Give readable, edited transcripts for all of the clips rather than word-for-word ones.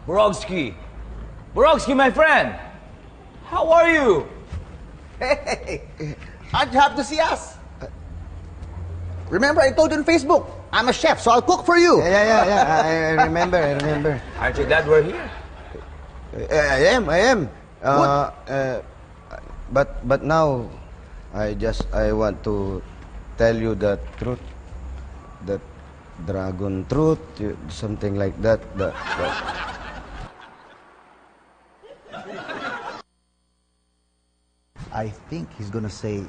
Borowski! Borowski, my friend! How are you? Hey, how'd you have to see us? Remember, I told you on Facebook, I'm a chef, so I'll cook for you. Yeah. I remember. Aren't you glad we're here? I am. But now, I want to tell you the truth, that dragon truth, something like that. I think he's gonna say,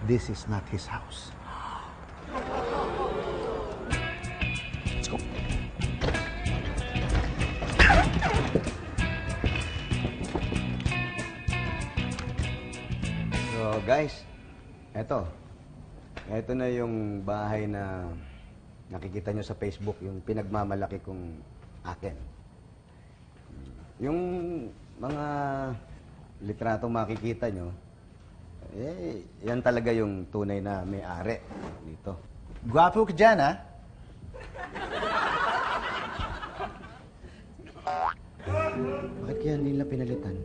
this is not his house. Let's go. So guys, eto na yung bahay na nakikita nyo sa Facebook, yung pinagmamalaki kong akin. Yung mga litratong makikita nyo, yan talaga yung tunay na may-ari dito. Gwapo ka dyan, ha? Bakit kaya nila pinalitan?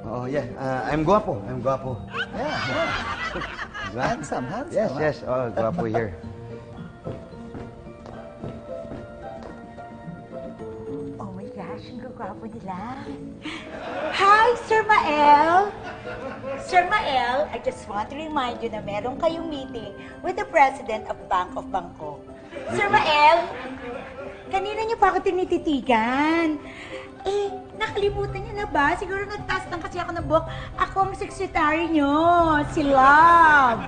Oh, yeah. I'm guwapo. Yeah. Handsome. Yes. Oh, guwapo here. Oh my gosh, ang gagwapo nila. Hi, Sir Mael! Sir Mael, I just want to remind you na meron kayong meeting with the President of Bank of Bangkok. Sir Mael, kanina niyo pa ako tinititigan. Nakalimutan niyo na ba? Siguro nagtaas lang kasi ako ng buhok. Ako ang secretary niyo, si Love.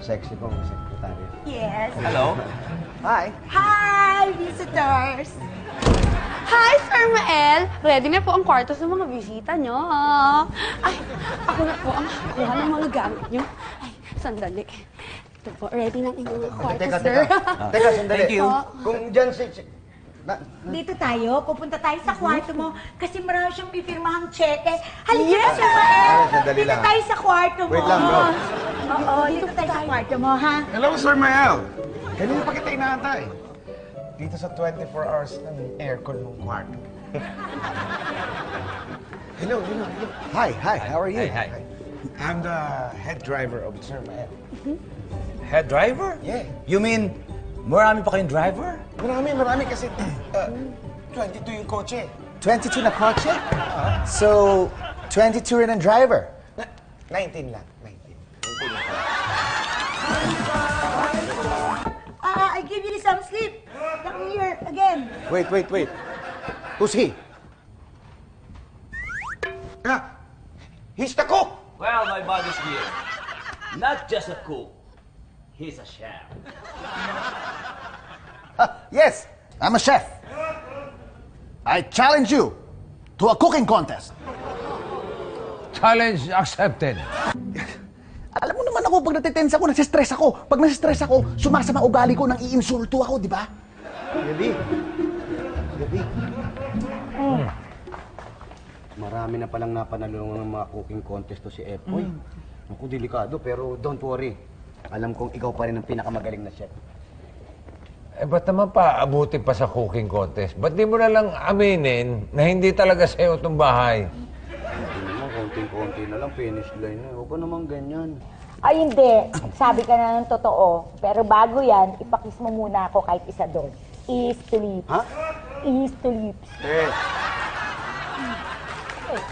Sexy pong sekretary. Yes. Hello? Hi. Hi, visitors! Hi, Sir Mael! Ready na po ang kwarto sa mga bisita nyo. Ay, ako na po ang kuha ng mga gamit nyo. Ay, sandali. Ito po, ready na ang inyong kwarto, sir. Teka, sandali. Thank you. Kung dyan Dito tayo, pupunta tayo sa kwarto mo kasi marami siyang pipirmahang cheque. Halika na, Sir Mael! Sandali Dito lang. tayo sa kwarto mo. Wait lang, bro. Oo, dito tayo sa kwarto mo, ha? Hello, Sir Mael. Kanina pa kita inaantay. Dito sa 24 hours ng aircon ng kwarto. Hello. Hi. How are you? Hi. I'm the head driver of Sir Mael. Head driver? Yeah. You mean, marami pa kayong driver? Marami kasi 22 yung kotse. 22 na kotse? So, 22 rin ang driver. 19 lang. 19. I give you some sleep. Come here again. Wait. Who's he? He's the cook! Well, my body's here. Not just a cook. He's a chef. Yes, I'm a chef. I challenge you to a cooking contest. Challenge accepted. Alam mo naman ako, pag natitense ako, nasistress ako. Pag nasistress ako, sumasama ugali ko, nang iinsulto ako, di ba? Gabi. Marami na palang napanalo ng mga cooking contest to si Epoy. Naku, delikado, pero don't worry. Alam kong ikaw pa rin ang pinakamagaling na chef. Ba't naman pa abutin pa sa cooking contest? Ba't di mo na lang aminin na hindi talaga sa'yo itong bahay? Hindi naman, konting-konti na lang, finish line na. Huwag ka naman ganyan. Ay, hindi. Sabi ka na ng totoo. Pero bago yan, ipakis mo muna ako kahit isa doon. Ease to lips. Ha? Ease to lips. Eh, Eh,